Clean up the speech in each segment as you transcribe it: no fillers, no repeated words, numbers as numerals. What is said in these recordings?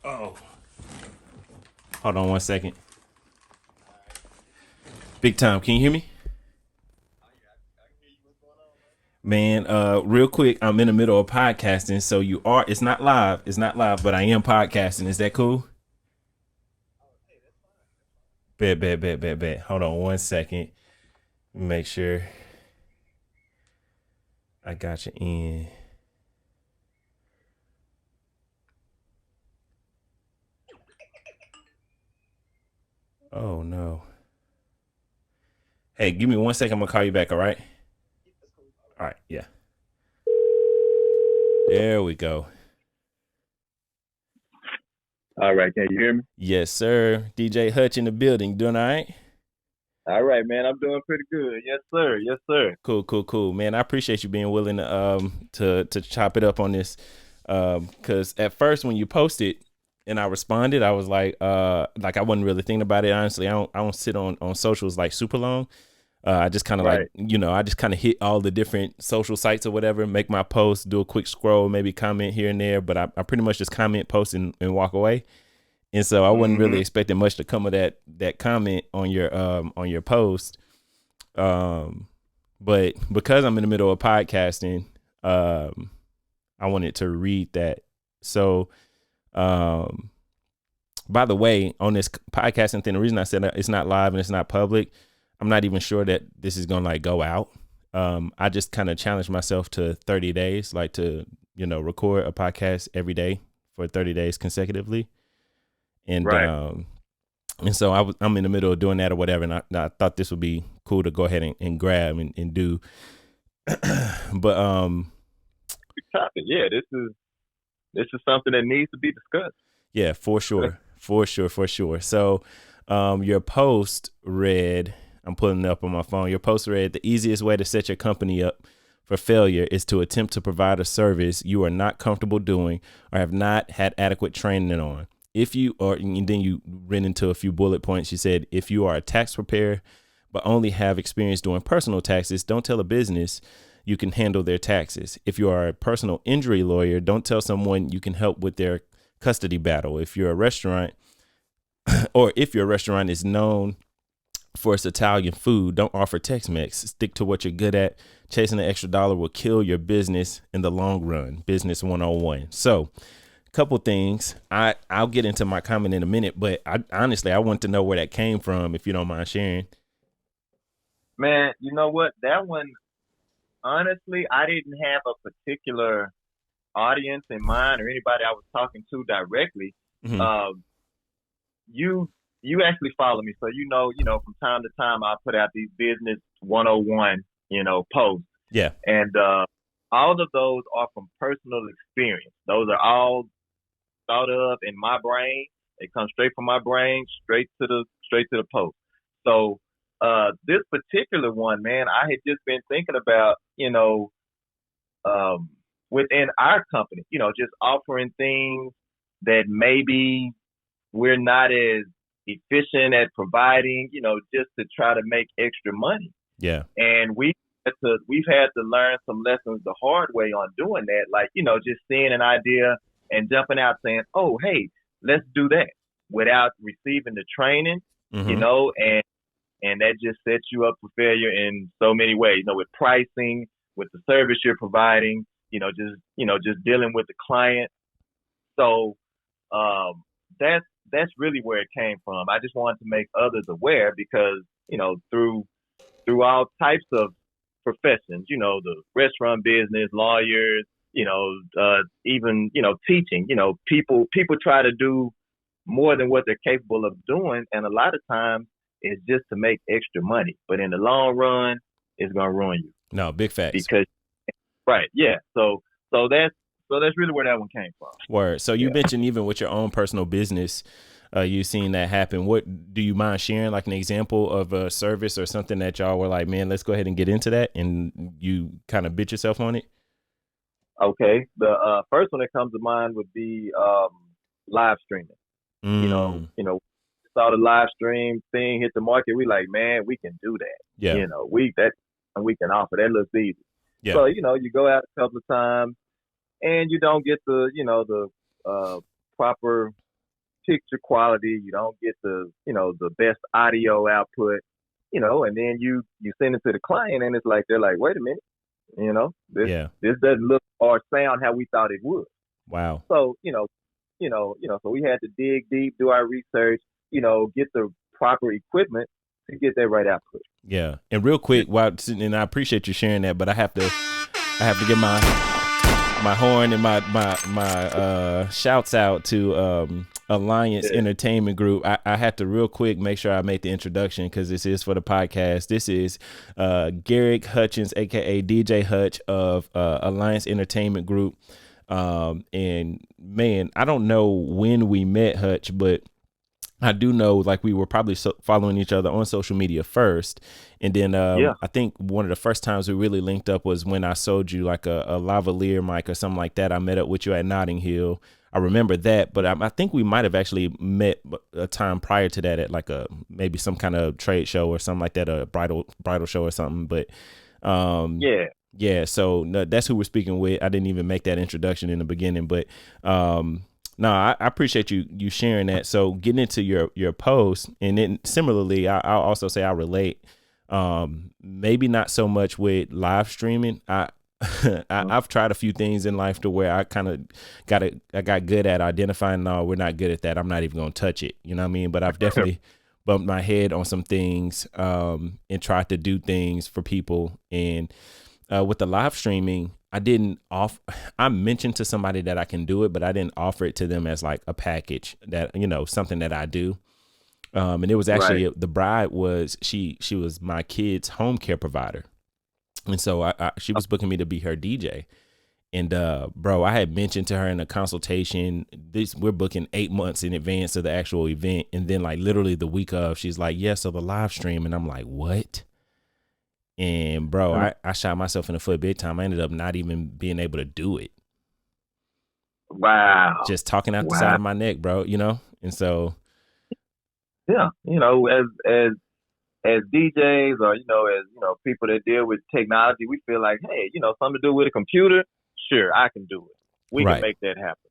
Oh, hold on one second. Big time. Can you hear me? Man, real quick, I'm in the middle of podcasting, so it's not live. It's not live, but I am podcasting. Is that cool? Bet. Hold on one second. Make sure I got you in. Oh no. Hey, give me 1 second. I'm gonna call you back. All right. All right. Yeah. There we go. All right, can you hear me? Yes, sir. DJ Hutch in the building. Doing all right? All right, man. I'm doing pretty good. Yes, sir. Yes, sir. Cool. Man, I appreciate you being willing to chop it up on this. Cause at first when you posted and I responded, I was like I wasn't really thinking about it. Honestly, I don't sit on socials like super long. I just kind of Right. I just kind of hit all the different social sites or whatever, make my post, do a quick scroll, maybe comment here and there, but I pretty much just comment, post, and walk away. And so I wasn't really expecting much to come of that comment on your post. But because I'm in the middle of podcasting, I wanted to read that. So, by the way, on this podcasting thing, the reason I said that it's not live and it's not public, I'm not even sure that this is gonna go out. I just kind of challenged myself to 30 days, like to record a podcast every day for 30 days consecutively, and Right. and so I'm in the middle of doing that or whatever, and I thought this would be cool to go ahead and grab and do. But Good topic. Yeah, this is something that needs to be discussed. yeah, for sure. So your post read, I'm pulling it up on my phone. Your post read, the easiest way to set your company up for failure is to attempt to provide a service you are not comfortable doing or have not had adequate training on. If you are, and then you ran into a few bullet points. You said, if you are a tax preparer but only have experience doing personal taxes, don't tell a business you can handle their taxes. If you are a personal injury lawyer, don't tell someone you can help with their custody battle. If you're a restaurant, or if your restaurant is known for its Italian food, don't offer Tex-Mex. Stick to what you're good at. Chasing the extra dollar will kill your business in the long run. Business 101. So, couple things. I'll get into my comment in a minute, but I want to know where that came from, if you don't mind sharing. Man, you know what? That one, honestly, I didn't have a particular audience in mind or anybody I was talking to directly. Hmm. Um, you you actually follow me, so from time to time I put out these business 101, posts, Yeah. and all of those are from personal experience. Those are all thought of in my brain. They come straight from my brain, straight to the post. So this particular one, man, I had just been thinking about, um, within our company, just offering things that maybe we're not as efficient at providing, just to try to make extra money. Yeah. And we've had to learn some lessons the hard way on doing that. Like, just seeing an idea and jumping out saying, "Oh, hey, let's do that," without receiving the training, Hmm. and that just sets you up for failure in so many ways. With pricing, with the service you're providing, just dealing with the client. So um, that's really where it came from. I just wanted to make others aware because through all types of professions, the restaurant business, lawyers, even teaching. People try to do more than what they're capable of doing, and a lot of times it's just to make extra money. But in the long run, it's gonna ruin you No, big facts. because right, yeah. So that's really where that one came from. Word. So you Yeah. mentioned even with your own personal business, you've seen that happen. What do you mind sharing, like an example of a service or something that y'all were like, man, let's go ahead and get into that, and you kind of bit yourself on it? Okay. The first one that comes to mind would be live streaming. Mm, Saw the live stream thing hit the market. We like, man, we can do that. yeah. We can offer that looks easy. Yeah. So you go out a couple of times and you don't get the proper picture quality. You don't get the best audio output. And then you send it to the client, and it's like they're like, wait a minute, this doesn't look or sound how we thought it would. Wow. So so we had to dig deep, do our research, get the proper equipment to get that right output. Yeah. And real quick, and I appreciate you sharing that, but I have to get my horn and my shouts out to Alliance Entertainment Group. I had to real quick make sure I make the introduction because this is for the podcast. This is Garrick Hutchins, aka DJ Hutch of Alliance Entertainment Group. And man, I don't know when we met, Hutch, but I do know like we were probably following each other on social media first. And then I think one of the first times we really linked up was when I sold you like a lavalier mic or something like that. I met up with you at Notting Hill. I remember that, but I think we might have actually met a time prior to that at like maybe some kind of trade show or something like that, a bridal show or something. But yeah. So no, that's who we're speaking with. I didn't even make that introduction in the beginning, but no, I appreciate you sharing that. So getting into your post, and then similarly, I'll also say I relate. Maybe not so much with live streaming. I've tried a few things in life to where I kind of got good at identifying, no, we're not good at that. I'm not even going to touch it. You know what I mean? But I've definitely bumped my head on some things and tried to do things for people. And with the live streaming, I mentioned to somebody that I can do it, but I didn't offer it to them as like a package that, something that I do. And it was actually the bride she was my kid's home care provider. And so she was booking me to be her DJ. And bro, I had mentioned to her in a consultation, we're booking 8 months in advance of the actual event. And then like literally the week of, she's like, yeah, so the live stream. And I'm like, what? And bro, I shot myself in the foot big time. I ended up not even being able to do it. Wow. Just talking out the side of my neck, bro, And so yeah, as DJs or, as people that deal with technology, we feel like, hey, something to do with a computer, sure, I can do it. We can make that happen.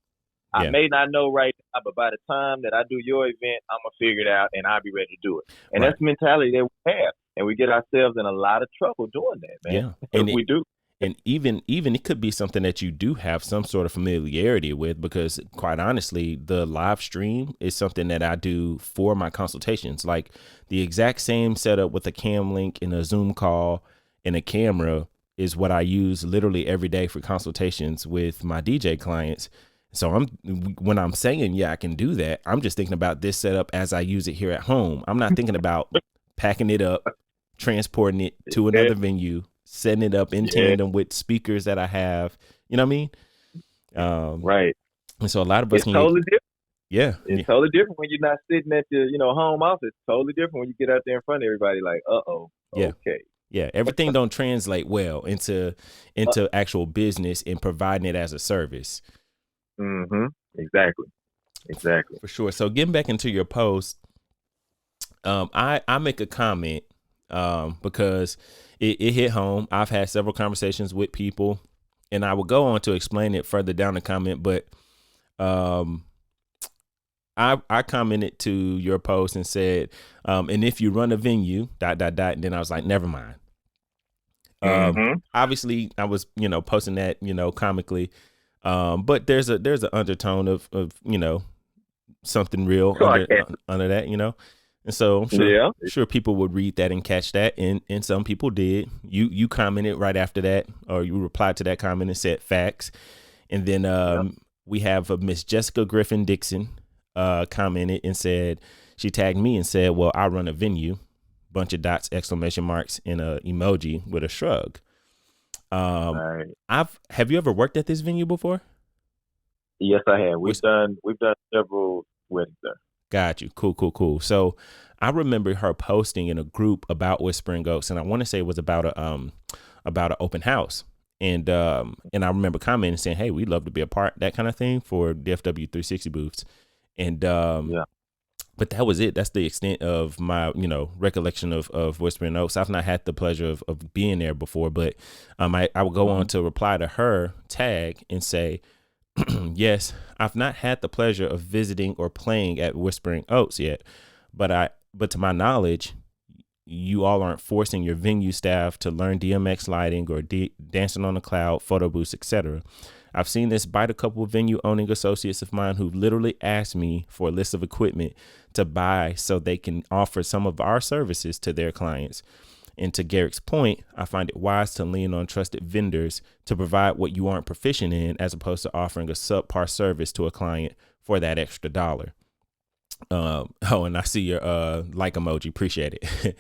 I may not know right now, but by the time that I do your event, I'm going to figure it out and I'll be ready to do it. And that's the mentality that we have. And we get ourselves in a lot of trouble doing that, man. Yeah. And we do. And even it could be something that you do have some sort of familiarity with, because quite honestly, the live stream is something that I do for my consultations. Like the exact same setup with a cam link and a Zoom call and a camera is what I use literally every day for consultations with my DJ clients. So when I'm saying, I can do that, I'm just thinking about this setup as I use it here at home. I'm not thinking about packing it up, transporting it to another venue, setting it up in tandem with speakers that I have. You know what I mean? Right. And so a lot of us totally different. Yeah. It's totally different when you're not sitting at your, home office. Totally different when you get out there in front of everybody like, yeah. Okay. Yeah. Everything don't translate well into actual business and providing it as a service. Mm-hmm. Exactly. For sure. So getting back into your post, I make a comment because it hit home. I've had several conversations with people, and I will go on to explain it further down the comment. But I commented to your post and said, and if you run a venue, ... And then I was like, never mind. Obviously, I was posting that Mm-hmm. comically. But there's an undertone of something real under that, and so I'm sure people would read that and catch that, and some people did. You commented right after that, or you replied to that comment and said facts, and then we have a Miss Jessica Griffin Dixon commented and said, she tagged me and said, well, I run a venue, bunch of dots, exclamation marks, and a emoji with a shrug. Have you ever worked at this venue before? Yes, I have. We've done several weddings there. Got you. Cool. So I remember her posting in a group about Whispering Oaks, and I want to say it was about an open house. And I remember commenting saying, hey, we'd love to be a part, that kind of thing, for DFW 360 booths. And but that was it. That's the extent of my, recollection of Whispering Oaks. I've not had the pleasure of being there before, but I would go on to reply to her tag and say, Yes, I've not had the pleasure of visiting or playing at Whispering Oaks yet, but to my knowledge, you all aren't forcing your venue staff to learn DMX lighting or dancing on the cloud, photo booths, etc. I've seen this bite a couple of venue owning associates of mine who've literally asked me for a list of equipment to buy so they can offer some of our services to their clients. And to Garrick's point, I find it wise to lean on trusted vendors to provide what you aren't proficient in, as opposed to offering a subpar service to a client for that extra dollar. Oh, and I see your like emoji. Appreciate it.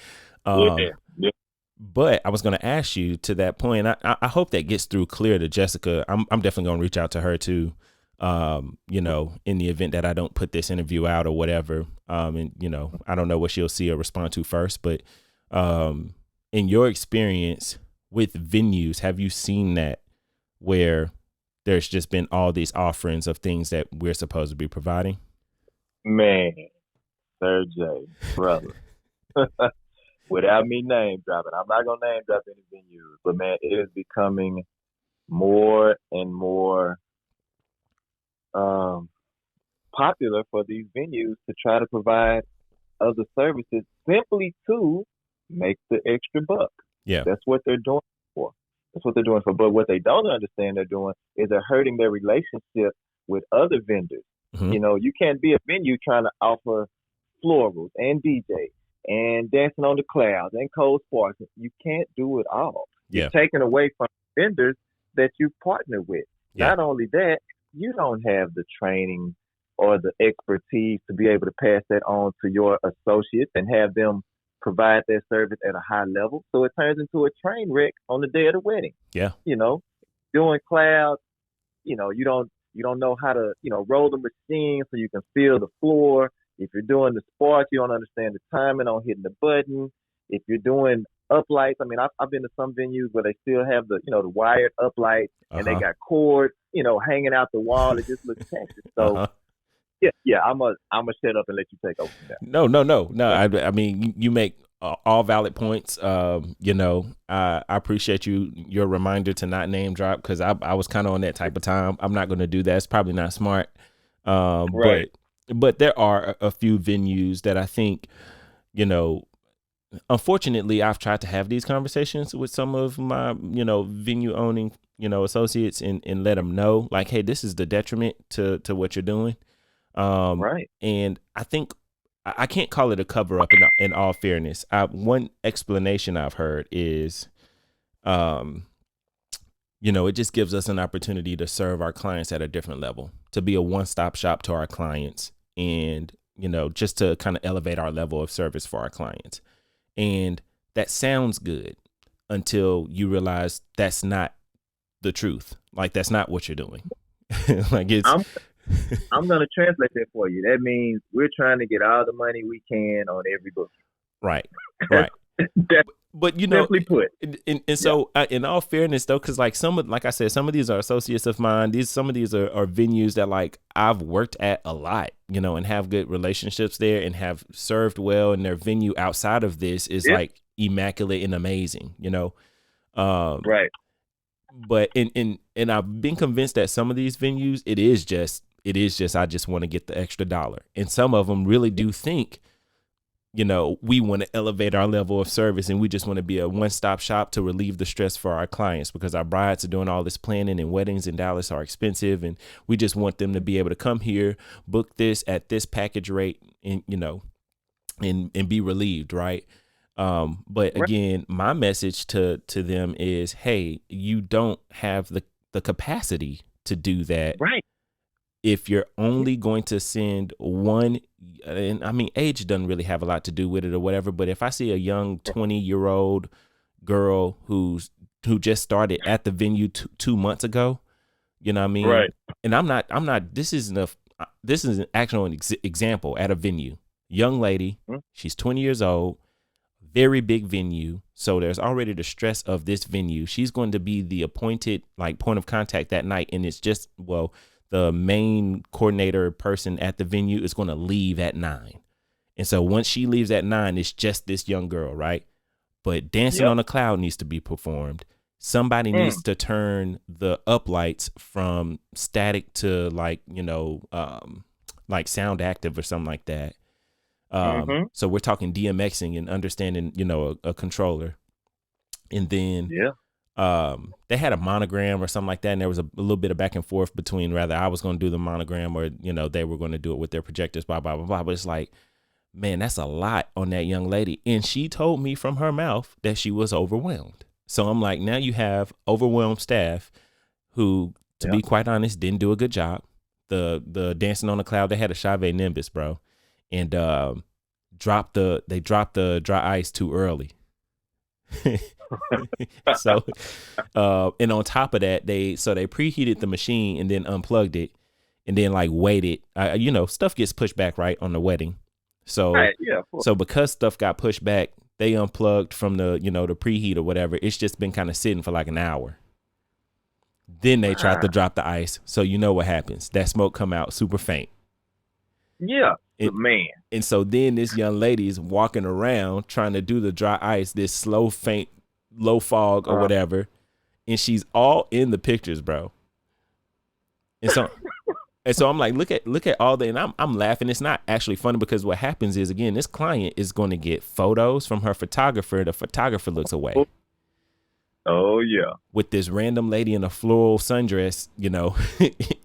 Yeah, yeah. But I was going to ask you to that point. I hope that gets through clear to Jessica. I'm definitely going to reach out to her too. In the event that I don't put this interview out or whatever. And I don't know what she'll see or respond to first, but in your experience with venues, have you seen that where there's just been all these offerings of things that we're supposed to be providing? Man, Sir J, brother. Without me name dropping, I'm not gonna name drop any venues, but man, it is becoming more and more popular for these venues to try to provide other services simply to make the extra buck. Yeah. That's what they're doing for. That's what they're doing for. But what they don't understand they're doing is they're hurting their relationship with other vendors. Mm-hmm. You can't be a venue trying to offer florals and DJ and dancing on the clouds and cold sparks. You can't do it all. Yeah. You're taking away from vendors that you partner with. Yeah. Not only that, you don't have the training or the expertise to be able to pass that on to your associates and have them provide their service at a high level. So it turns into a train wreck on the day of the wedding. Yeah. Doing clouds, you don't know how to, roll the machine so you can feel the floor. If you're doing the sparks, you don't understand the timing on hitting the button. If you're doing uplights, I mean, I've been to some venues where they still have the, the wired uplights and they got cords, hanging out the wall. It just looks Texas. So, yeah, I'm a shut up and let you take over from that. No. I mean, you make all valid points. I appreciate your reminder to not name drop, because I was kind of on that type of time. I'm not going to do that. It's probably not smart. Right. But there are a few venues that I think, unfortunately, I've tried to have these conversations with some of my, venue owning, associates and let them know, like, hey, this is the detriment to what you're doing. Right. And I think I can't call it a cover up in all fairness. One explanation I've heard is, it just gives us an opportunity to serve our clients at a different level, to be a one-stop shop to our clients, and, just to kind of elevate our level of service for our clients. And that sounds good until you realize that's not the truth. Like, that's not what you're doing. Like, it's... I'm going to translate that for you. That means we're trying to get all the money we can on every book. Right. But simply put, and so in all fairness though, because like I said, some of these are associates of mine. Some of these are venues that like I've worked at a lot, and have good relationships there and have served well, and their venue outside of this is like immaculate and amazing, right. But and I've been convinced that some of these venues, it is just I just want to get the extra dollar, and some of them really do think, we want to elevate our level of service, and we just want to be a one-stop shop to relieve the stress for our clients, because our brides are doing all this planning, and weddings in Dallas are expensive, and we just want them to be able to come here, book this at this package rate, and and be relieved, right? But again, my message to them is, hey, you don't have the capacity to do that. Right. If you're only going to send one, and I mean, age doesn't really have a lot to do with it or whatever, but if I see a young 20-year-old girl who just started at the venue 2 months ago, you know what I mean? Right. And I'm not, this is an actual example at a venue. Young lady, she's 20 years old, very big venue. So there's already the stress of this venue. She's going to be the appointed like point of contact that night. And it's just, the main coordinator person at the venue is going to leave at 9. And so once she leaves at 9, it's just this young girl, right? But Dancing on a Cloud needs to be performed. Somebody needs to turn the uplights from static to like, like sound active or something like that. So we're talking DMXing and understanding, a controller. And then they had a monogram or something like that. And there was a little bit of back and forth between whether I was going to do the monogram or, they were going to do it with their projectors, blah, blah, blah, blah. But it's like, man, that's a lot on that young lady. And she told me from her mouth that she was overwhelmed. So I'm like, now you have overwhelmed staff who, to be quite honest, didn't do a good job. The Dancing on the Cloud, they had a Chave Nimbus, bro, and dropped the dry ice too early. So, and on top of that, they preheated the machine and then unplugged it, and then like waited. Stuff gets pushed back right on the wedding. So, so because stuff got pushed back, they unplugged from the, the preheat or whatever. It's just been kind of sitting for like an hour. Then they tried to drop the ice. So you know what happens. That smoke come out super faint. Yeah, man. And so then this young lady is walking around trying to do the dry ice, this slow, faint, low fog or whatever. And she's all in the pictures, bro. And so... And so I'm like, look at all that, and I'm laughing. It's not actually funny because what happens is, again, this client is going to get photos from her photographer. The photographer looks away. Oh yeah. With this random lady in a floral sundress,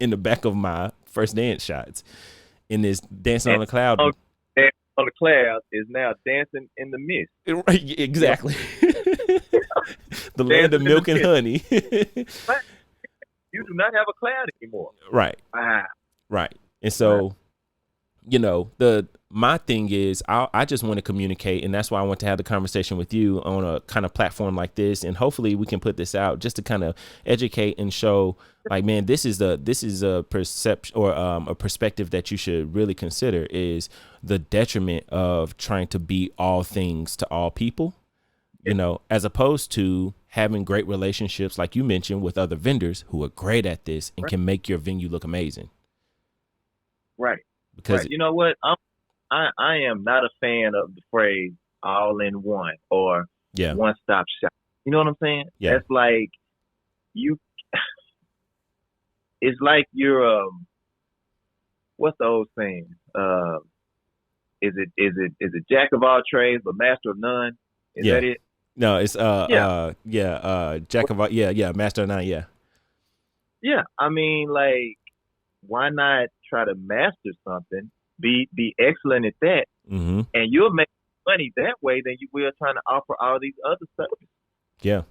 in the back of my first dance shots, in this Dancing on the Cloud. Dancing on the Cloud is now dancing in the mist. Right, exactly. The land of milk and honey. You do not have a cloud anymore. Right. Right. And so, my thing is I just want to communicate. And that's why I want to have the conversation with you on a kind of platform like this. And hopefully we can put this out just to kind of educate and show like, man, this is a perception or a perspective that you should really consider is the detriment of trying to be all things to all people. As opposed to having great relationships, like you mentioned, with other vendors who are great at this and can make your venue look amazing. Right. Because you know what? I am not a fan of the phrase all in one or one stop shop. You know what I'm saying? Yeah. That's like it's like you're what's the old saying? Is it jack of all trades but master of none? Is that it? No, it's jack of all, master of none, yeah. Yeah, I mean, like, why not try to master something, be excellent at that, and you'll make money that way than you will trying to offer all these other services. Yeah.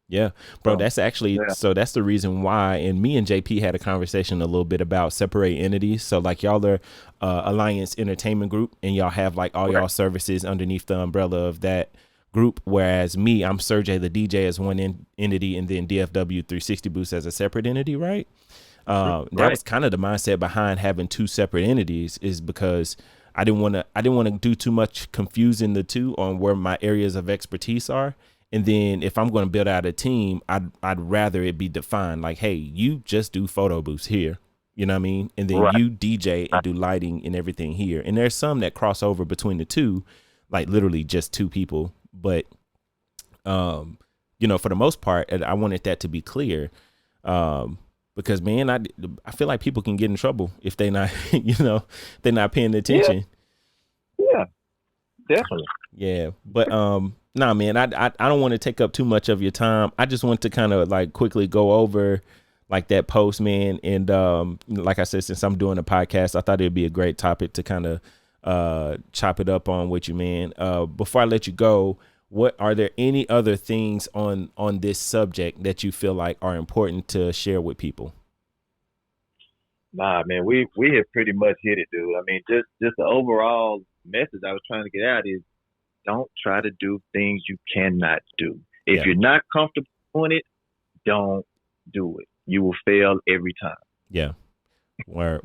Yeah, bro, that's actually, so that's the reason why, and me and JP had a conversation a little bit about separate entities. So like y'all are Alliance Entertainment Group and y'all have like all y'all services underneath the umbrella of that group, whereas me, I'm Sergey the DJ as one entity and then DFW 360 Boost as a separate entity, right? That was kind of the mindset behind having two separate entities, is because I didn't want to do too much confusing the two on where my areas of expertise are. And then if I'm going to build out a team, I'd rather it be defined like, hey, you just do photo booths here. You know what I mean? And then you DJ and do lighting and everything here. And there's some that cross over between the two, like literally just two people. But, for the most part, I wanted that to be clear, because, man, I feel like people can get in trouble if they not, they're not paying attention. Yeah, definitely. Yeah. But, nah, man, I don't want to take up too much of your time. I just want to kind of like quickly go over like that post, man. And like I said, since I'm doing a podcast, I thought it'd be a great topic to kind of chop it up on with you, man. Before I let you go, are there any other things on this subject that you feel like are important to share with people? Nah, man, we have pretty much hit it, dude. I mean, just the overall message I was trying to get out is don't try to do things you cannot do. If you're not comfortable doing it, don't do it. You will fail every time. Yeah. Word.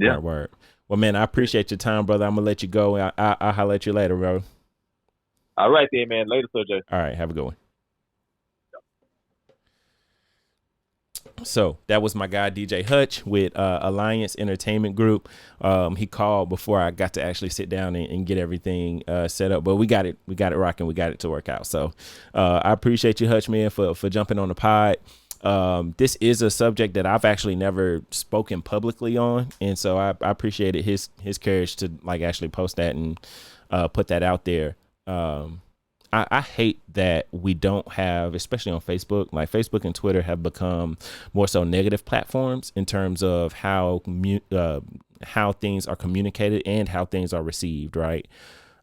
Well, man, I appreciate your time, brother. I'm gonna let you go. I'll holler at you later, bro. All right, then, man. Later, Sir Jay. All right, have a good one. So that was my guy DJ Hutch with Alliance Entertainment Group. He called before I got to actually sit down and get everything set up, but we got it rocking. We got it to work out. So I appreciate you, Hutch, man, for jumping on the pod. This is a subject that I've actually never spoken publicly on, and so I appreciated his courage to like actually post that and put that out there. I hate that we don't have, especially on Facebook, like Facebook and Twitter have become more so negative platforms in terms of how things are communicated and how things are received, right?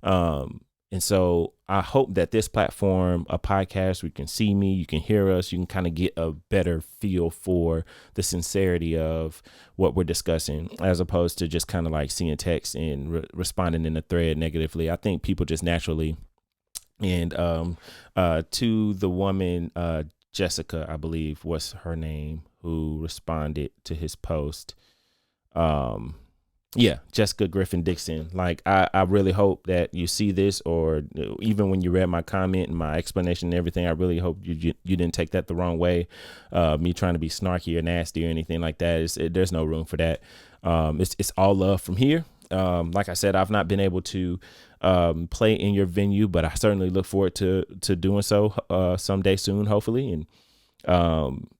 And so I hope that this platform, a podcast, where you can see me, you can hear us, you can kind of get a better feel for the sincerity of what we're discussing, as opposed to just kind of like seeing text and responding in a thread negatively. I think people just naturally. And to the woman, Jessica, I believe was her name, who responded to his post. Yeah, Jessica Griffin Dixon. Like, I really hope that you see this, or even when you read my comment and my explanation and everything, I really hope you didn't take that the wrong way. Me trying to be snarky or nasty or anything like that. There's no room for that. It's all love from here. Like I said, I've not been able to play in your venue, but I certainly look forward to doing so someday soon, hopefully. And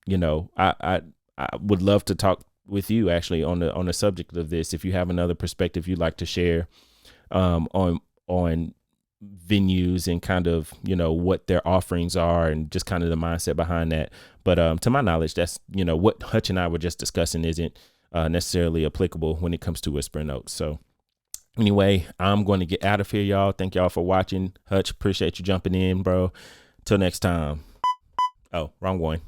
you know, I would love to talk with you actually on the subject of this. If you have another perspective you'd like to share on venues and kind of, you know, what their offerings are and just kind of the mindset behind that. But to my knowledge, that's, you know, what Hutch and I were just discussing isn't necessarily applicable when it comes to Whispering Oaks. So anyway, I'm going to get out of here, y'all. Thank y'all for watching. Hutch, appreciate you jumping in, bro. Till next time. Oh, wrong one.